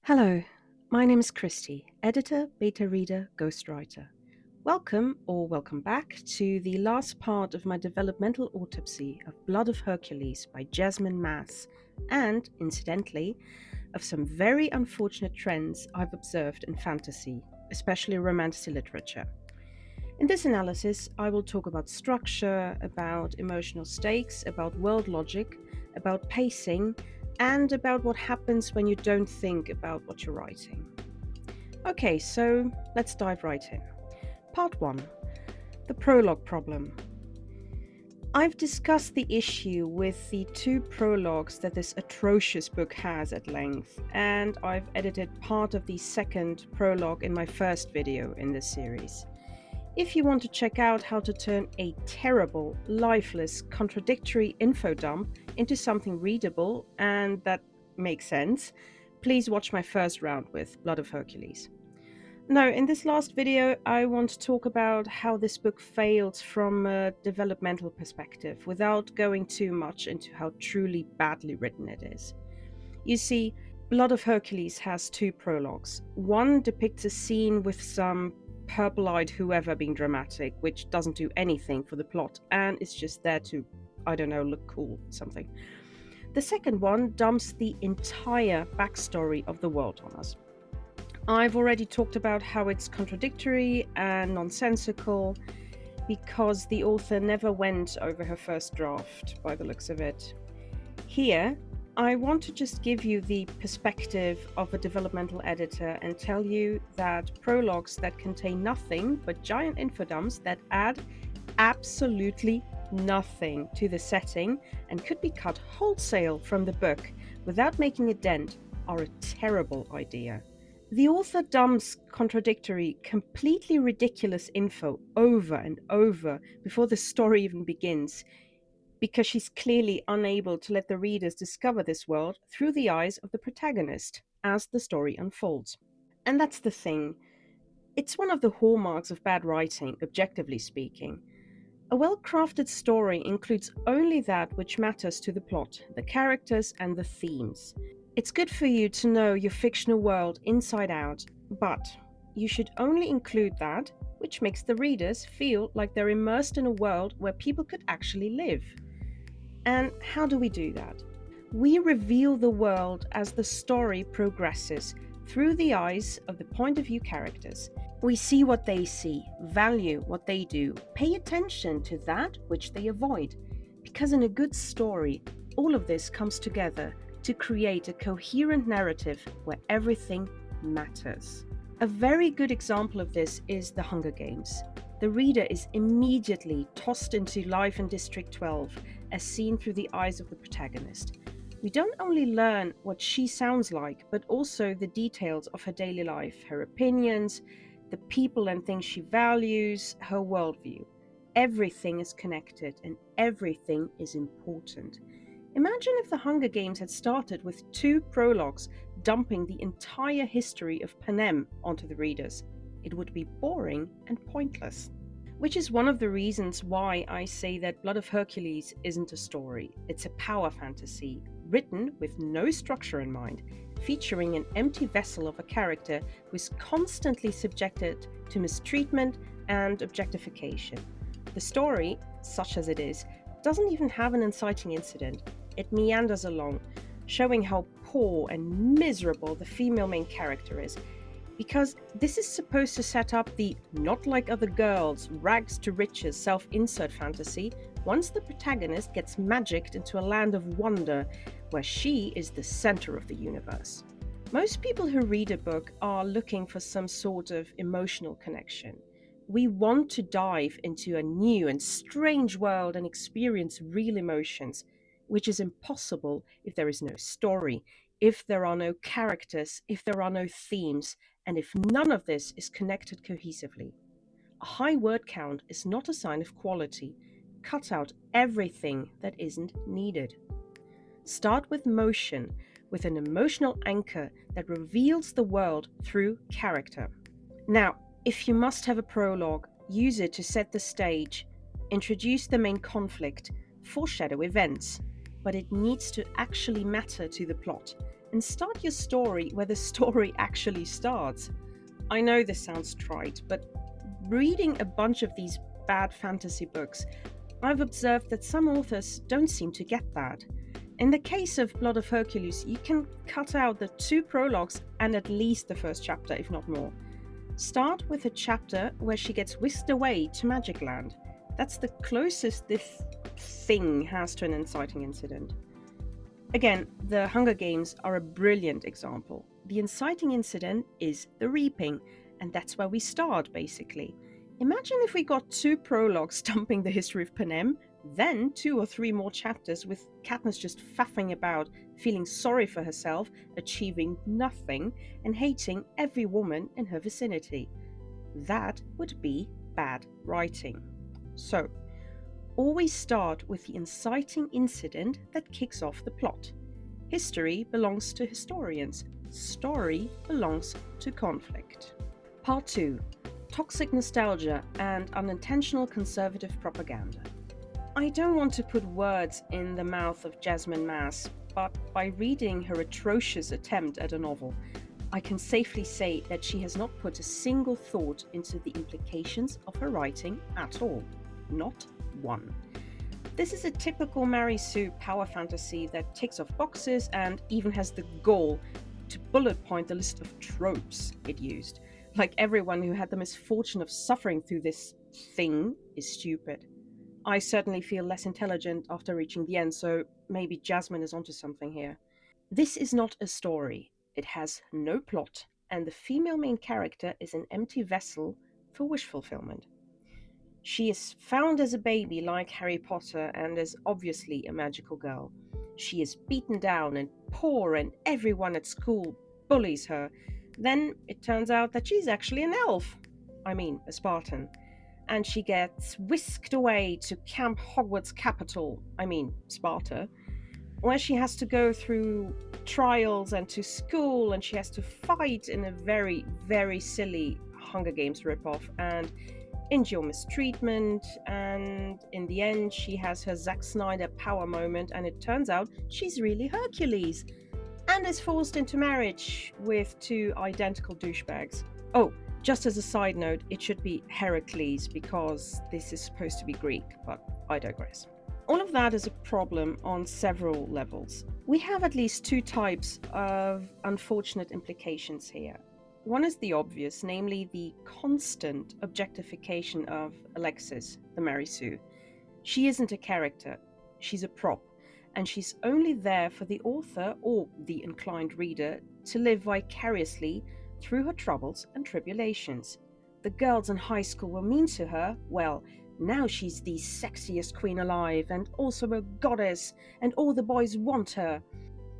Hello, my name is Christy, editor, beta reader, ghostwriter. Welcome back to the last part of my developmental autopsy of Blood of Hercules by Jasmine Mass, and, incidentally, of some very unfortunate trends I've observed in fantasy, especially romantasy literature. In this analysis, I will talk about structure, about emotional stakes, about world logic, about pacing, and about what happens when you don't think about what you're writing. Okay, so let's dive right in. Part 1. The prologue problem. I've discussed the issue with the 2 prologues that this atrocious book has at length, and I've edited part of the second prologue in my first video in this series. If you want to check out how to turn a terrible, lifeless, contradictory info dump into something readable and that makes sense, please watch my first round with Blood of Hercules. Now, in this last video, I want to talk about how this book failed from a developmental perspective without going too much into how truly badly written it is. You see, Blood of Hercules has 2 prologues. One depicts a scene with some purple-eyed whoever being dramatic, which doesn't do anything for the plot and is just there to, I don't know, look cool, something. The second one dumps the entire backstory of the world on us. I've already talked about how it's contradictory and nonsensical because the author never went over her first draft, by the looks of it. Here, I want to just give you the perspective of a developmental editor and tell you that prologues that contain nothing but giant infodumps that add absolutely nothing to the setting and could be cut wholesale from the book without making a dent are a terrible idea. The author dumps contradictory, completely ridiculous info over and over before the story even begins, because she's clearly unable to let the readers discover this world through the eyes of the protagonist as the story unfolds. And that's the thing. It's one of the hallmarks of bad writing, objectively speaking. A well-crafted story includes only that which matters to the plot, the characters, and the themes. It's good for you to know your fictional world inside out, but you should only include that which makes the readers feel like they're immersed in a world where people could actually live. And how do we do that? We reveal the world as the story progresses through the eyes of the point of view characters. We see what they see, value what they do, pay attention to that which they avoid. Because in a good story, all of this comes together to create a coherent narrative where everything matters. A very good example of this is The Hunger Games. The reader is immediately tossed into life in District 12 as seen through the eyes of the protagonist. We don't only learn what she sounds like, but also the details of her daily life, her opinions, the people and things she values, her worldview. Everything is connected and everything is important. Imagine if The Hunger Games had started with 2 prologues dumping the entire history of Panem onto the readers. It would be boring and pointless. Which is one of the reasons why I say that Blood of Hercules isn't a story. It's a power fantasy, written with no structure in mind, featuring an empty vessel of a character who is constantly subjected to mistreatment and objectification. The story, such as it is, doesn't even have an inciting incident. It meanders along, showing how poor and miserable the female main character is, because this is supposed to set up the not like other girls, rags to riches self-insert fantasy once the protagonist gets magicked into a land of wonder where she is the center of the universe. Most people who read a book are looking for some sort of emotional connection. We want to dive into a new and strange world and experience real emotions, which is impossible if there is no story, if there are no characters, if there are no themes, and if none of this is connected cohesively. A high word count is not a sign of quality. Cut out everything that isn't needed. Start with motion, with an emotional anchor that reveals the world through character. Now, if you must have a prologue, use it to set the stage, introduce the main conflict, foreshadow events, but it needs to actually matter to the plot. and start your story where the story actually starts. I know this sounds trite, but reading a bunch of these bad fantasy books, I've observed that some authors don't seem to get that. In the case of Blood of Hercules, you can cut out the 2 prologues and at least the first chapter, if not more. Start with a chapter where she gets whisked away to Magic Land. That's the closest this thing has to an inciting incident. Again, the Hunger Games are a brilliant example. The inciting incident is the reaping, and that's where we start, basically. Imagine if we got 2 prologues dumping the history of Panem, then 2 or 3 more chapters with Katniss just faffing about, feeling sorry for herself, achieving nothing, and hating every woman in her vicinity. That would be bad writing. So, always start with the inciting incident that kicks off the plot. History belongs to historians. Story belongs to conflict. Part 2. Toxic nostalgia and unintentional conservative propaganda. I don't want to put words in the mouth of Jasmine Maas, but by reading her atrocious attempt at a novel, I can safely say that she has not put a single thought into the implications of her writing at all. Not one. This is a typical Mary Sue power fantasy that ticks off boxes and even has the gall to bullet point the list of tropes it used. Like everyone who had the misfortune of suffering through this thing is stupid. I certainly feel less intelligent after reaching the end, so maybe Jasmine is onto something here. This is not a story. It has no plot, and the female main character is an empty vessel for wish fulfillment. She is found as a baby like Harry Potter and is obviously a magical girl. She is beaten down and poor, and everyone at school bullies her. Then it turns out that she's actually an elf. I mean, a Spartan. And she gets whisked away to Camp Hogwarts capital, I mean, Sparta, where she has to go through trials and to school, and she has to fight in a very, very silly Hunger Games ripoff and endure mistreatment, and in the end she has her Zack Snyder power moment, and it turns out she's really Hercules and is forced into marriage with 2 identical douchebags. Oh, just as a side note, it should be Heracles because this is supposed to be Greek, but I digress. All of that is a problem on several levels. We have at least 2 types of unfortunate implications here. One is the obvious, namely the constant objectification of Alexis, the Mary Sue. She isn't a character, she's a prop, and she's only there for the author or the inclined reader to live vicariously through her troubles and tribulations. The girls in high school were mean to her. Well, now she's the sexiest queen alive and also a goddess, and all the boys want her.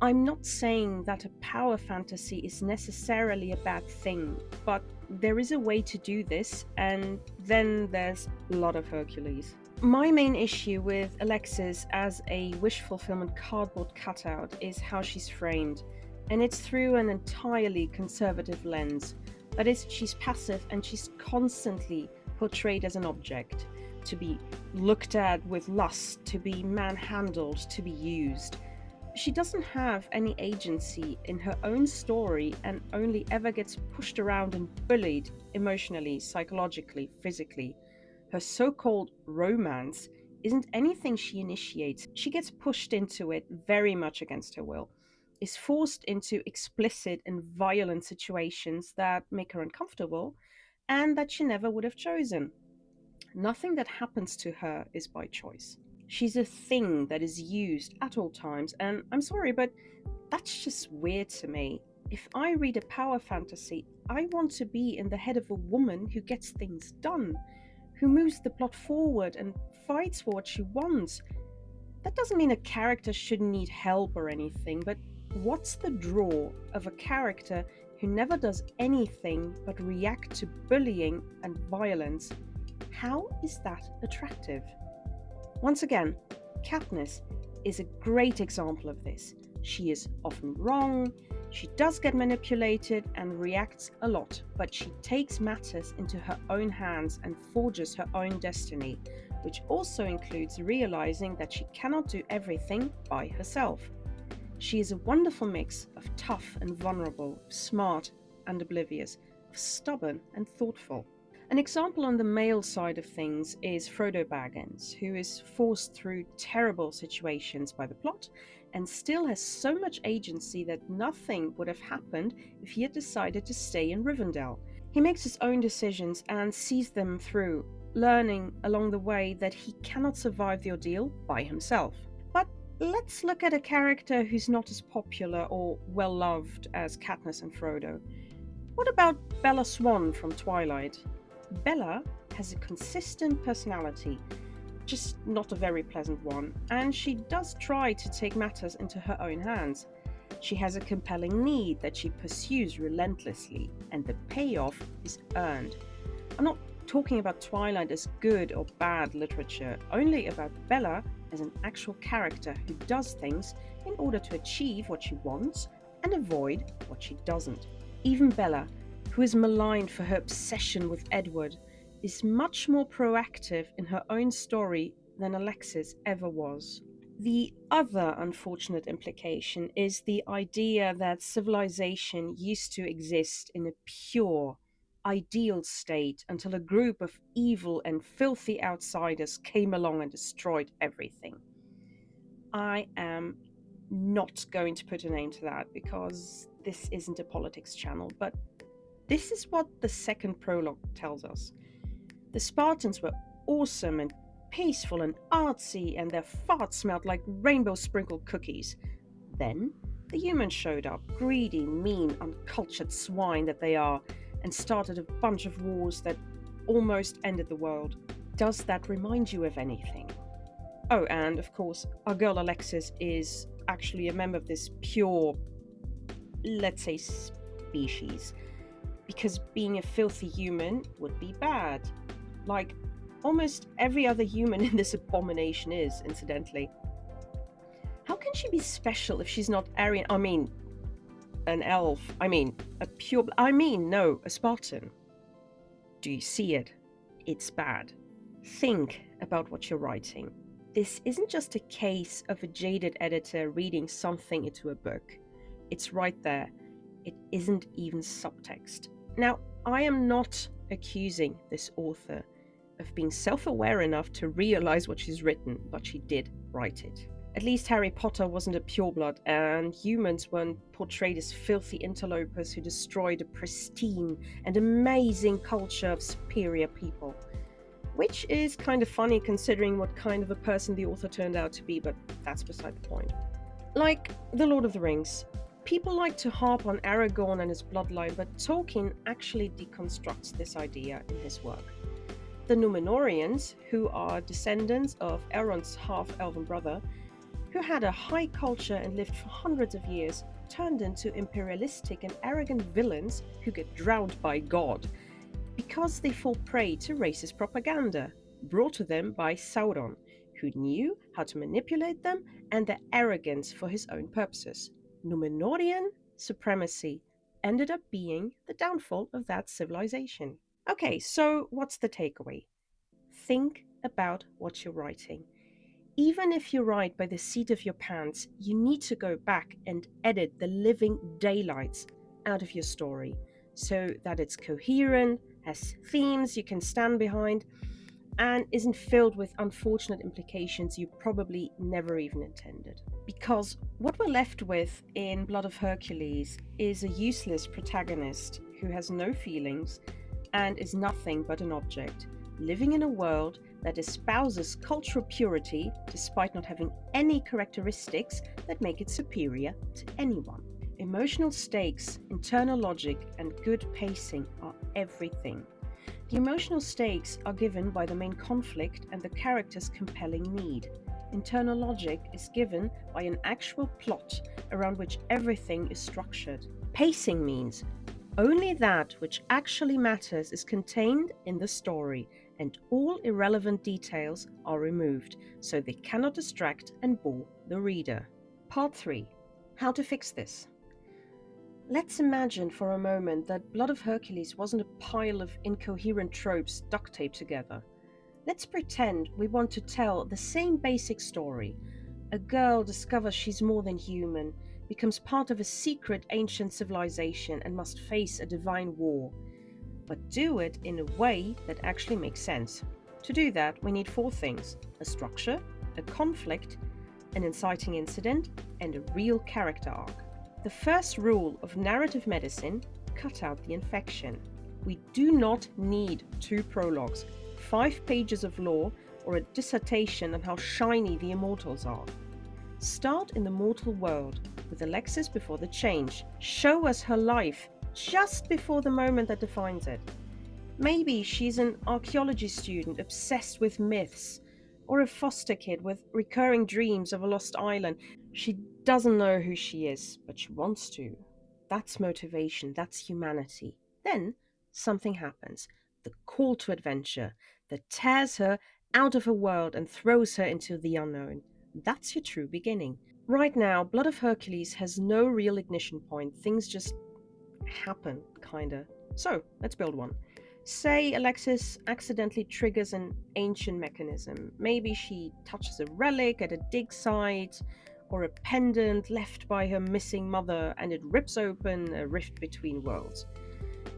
I'm not saying that a power fantasy is necessarily a bad thing, but there is a way to do this, and then there's Blood of Hercules. My main issue with Alexis as a wish fulfillment cardboard cutout is how she's framed, and it's through an entirely conservative lens. That is, she's passive and she's constantly portrayed as an object, to be looked at with lust, to be manhandled, to be used. She doesn't have any agency in her own story and only ever gets pushed around and bullied emotionally, psychologically, physically. Her so-called romance isn't anything she initiates. She gets pushed into it very much against her will, is forced into explicit and violent situations that make her uncomfortable and that she never would have chosen. Nothing that happens to her is by choice. She's a thing that is used at all times, and I'm sorry, but that's just weird to me. If I read a power fantasy, I want to be in the head of a woman who gets things done, who moves the plot forward and fights for what she wants. That doesn't mean a character shouldn't need help or anything, but what's the draw of a character who never does anything but react to bullying and violence? How is that attractive? Once again, Katniss is a great example of this. She is often wrong, she does get manipulated and reacts a lot, but she takes matters into her own hands and forges her own destiny, which also includes realizing that she cannot do everything by herself. She is a wonderful mix of tough and vulnerable, smart and oblivious, of stubborn and thoughtful. An example on the male side of things is Frodo Baggins, who is forced through terrible situations by the plot and still has so much agency that nothing would have happened if he had decided to stay in Rivendell. He makes his own decisions and sees them through, learning along the way that he cannot survive the ordeal by himself. But let's look at a character who's not as popular or well loved as Katniss and Frodo. What about Bella Swan from Twilight? Bella has a consistent personality, just not a very pleasant one, and she does try to take matters into her own hands. She has a compelling need that she pursues relentlessly, and the payoff is earned. I'm not talking about Twilight as good or bad literature, only about Bella as an actual character who does things in order to achieve what she wants and avoid what she doesn't. Even Bella, who is maligned for her obsession with Edward, is much more proactive in her own story than Alexis ever was. The other unfortunate implication is the idea that civilization used to exist in a pure, ideal state until a group of evil and filthy outsiders came along and destroyed everything. I am not going to put a name to that because this isn't a politics channel, but this is what the second prologue tells us. The Spartans were awesome and peaceful and artsy, and their farts smelled like rainbow sprinkled cookies. Then the humans showed up, greedy, mean, uncultured swine that they are, and started a bunch of wars that almost ended the world. Does that remind you of anything? Oh, and of course, our girl Alexis is actually a member of this pure, let's say, species. Because being a filthy human would be bad. Like almost every other human in this abomination is, incidentally. How can she be special if she's not Aryan? I mean, an elf. I mean, a Spartan. Do you see it? It's bad. Think about what you're writing. This isn't just a case of a jaded editor reading something into a book. It's right there. It isn't even subtext. Now, I am not accusing this author of being self-aware enough to realize what she's written, but she did write it. At least Harry Potter wasn't a pureblood, and humans weren't portrayed as filthy interlopers who destroyed a pristine and amazing culture of superior people. Which is kind of funny considering what kind of a person the author turned out to be, but that's beside the point. Like The Lord of the Rings, people like to harp on Aragorn and his bloodline, but Tolkien actually deconstructs this idea in his work. The Númenóreans, who are descendants of Elrond's half-elven brother, who had a high culture and lived for hundreds of years, turned into imperialistic and arrogant villains who get drowned by God, because they fall prey to racist propaganda, brought to them by Sauron, who knew how to manipulate them and their arrogance for his own purposes. Númenórean supremacy ended up being the downfall of that civilization. Okay, so what's the takeaway? Think about what you're writing. Even if you write by the seat of your pants, you need to go back and edit the living daylights out of your story so that it's coherent, has themes you can stand behind, and isn't filled with unfortunate implications you probably never even intended. Because what we're left with in Blood of Hercules is a useless protagonist who has no feelings and is nothing but an object, living in a world that espouses cultural purity despite not having any characteristics that make it superior to anyone. Emotional stakes, internal logic, and good pacing are everything. The emotional stakes are given by the main conflict and the character's compelling need. Internal logic is given by an actual plot around which everything is structured. Pacing means only that which actually matters is contained in the story, and all irrelevant details are removed, so they cannot distract and bore the reader. Part 3. How to fix this. Let's imagine for a moment that Blood of Hercules wasn't a pile of incoherent tropes duct taped together. Let's pretend we want to tell the same basic story. A girl discovers she's more than human, becomes part of a secret ancient civilization and must face a divine war, but do it in a way that actually makes sense. To do that, we need four things: a structure, a conflict, an inciting incident, and a real character arc. The first rule of narrative medicine: cut out the infection. We do not need 2 prologues, 5 pages of lore, or a dissertation on how shiny the immortals are. Start in the mortal world with Alexis before the change. Show us her life just before the moment that defines it. Maybe she's an archaeology student obsessed with myths, or a foster kid with recurring dreams of a lost island. She doesn't know who she is, but she wants to. That's motivation, that's humanity. Then something happens: the call to adventure that tears her out of her world and throws her into the unknown. That's your true beginning. Right now, Blood of Hercules has no real ignition point. Things just happen, kinda. So, let's build one. Say Alexis accidentally triggers an ancient mechanism. Maybe she touches a relic at a dig site, or a pendant left by her missing mother, and it rips open a rift between worlds.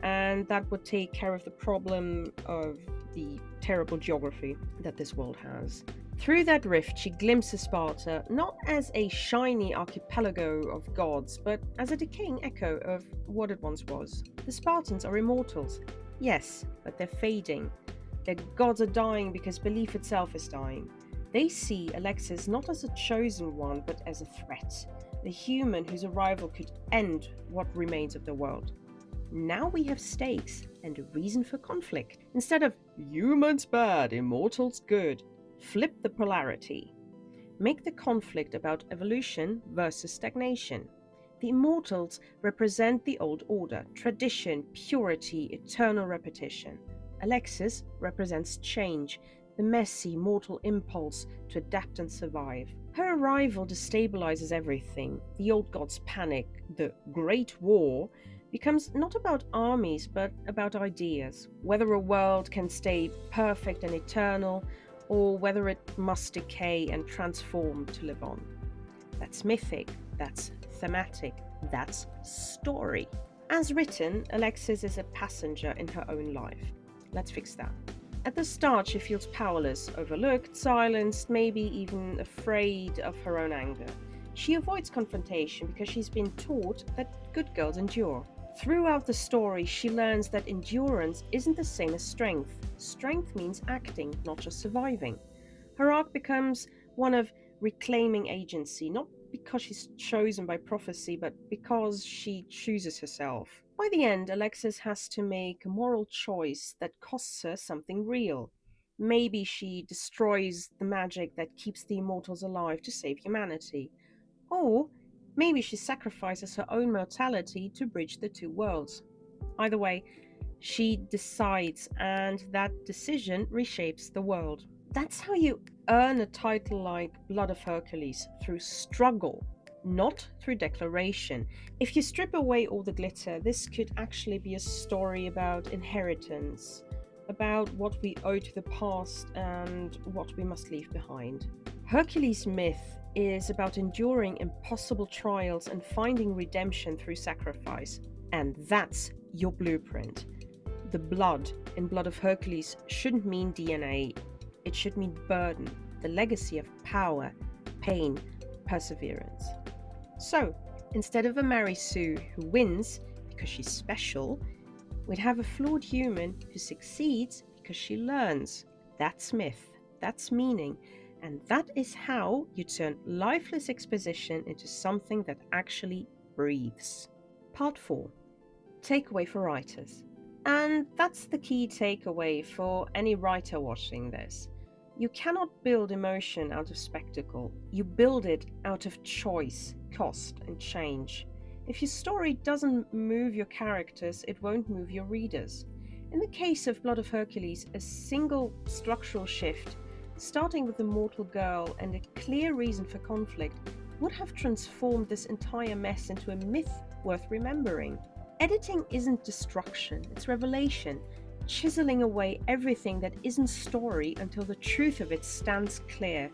And that would take care of the problem of the terrible geography that this world has. Through that rift, she glimpses Sparta not as a shiny archipelago of gods, but as a decaying echo of what it once was. The Spartans are immortals, yes, but they're fading. Their gods are dying because belief itself is dying. They see Alexis not as a chosen one, but as a threat, a human whose arrival could end what remains of the world. Now we have stakes and a reason for conflict. Instead of humans bad, immortals good, flip the polarity. Make the conflict about evolution versus stagnation. The immortals represent the old order, tradition, purity, eternal repetition. Alexis represents change, the messy, mortal impulse to adapt and survive. Her arrival destabilizes everything. The old gods panic. The Great War becomes not about armies, but about ideas. Whether a world can stay perfect and eternal, or whether it must decay and transform to live on. That's mythic, that's thematic, that's story. As written, Alexis is a passenger in her own life. Let's fix that. At the start, she feels powerless, overlooked, silenced, maybe even afraid of her own anger. She avoids confrontation because she's been taught that good girls endure. Throughout the story, she learns that endurance isn't the same as strength. Strength means acting, not just surviving. Her arc becomes one of reclaiming agency, not because she's chosen by prophecy, but because she chooses herself. By the end, Alexis has to make a moral choice that costs her something real. Maybe she destroys the magic that keeps the immortals alive to save humanity. Or maybe she sacrifices her own mortality to bridge the two worlds. Either way, she decides, and that decision reshapes the world. That's how you earn a title like Blood of Hercules, through struggle, not through declaration. If you strip away all the glitter, this could actually be a story about inheritance, about what we owe to the past and what we must leave behind. Hercules' myth is about enduring impossible trials and finding redemption through sacrifice. And that's your blueprint. The blood in Blood of Hercules shouldn't mean DNA. It should mean burden, the legacy of power, pain, perseverance. So, instead of a Mary Sue who wins because she's special, we'd have a flawed human who succeeds because she learns. That's myth, that's meaning, and that is how you turn lifeless exposition into something that actually breathes. Part 4. Takeaway for writers. And that's the key takeaway for any writer watching this. You cannot build emotion out of spectacle. You build it out of choice, cost, and change. If your story doesn't move your characters, it won't move your readers. In the case of Blood of Hercules, a single structural shift, starting with the mortal girl and a clear reason for conflict, would have transformed this entire mess into a myth worth remembering. Editing isn't destruction, it's revelation, chiseling away everything that isn't story until the truth of it stands clear.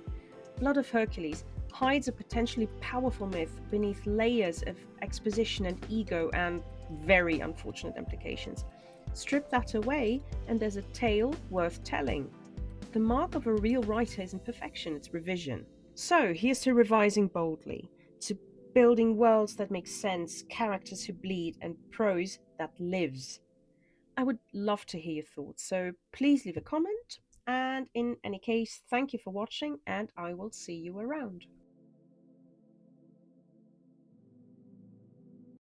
Blood of Hercules hides a potentially powerful myth beneath layers of exposition and ego and very unfortunate implications. Strip that away, and there's a tale worth telling. The mark of a real writer isn't perfection, it's revision. So, here's to revising boldly, to building worlds that make sense, characters who bleed, and prose that lives. I would love to hear your thoughts, so please leave a comment. And in any case, thank you for watching, and I will see you around.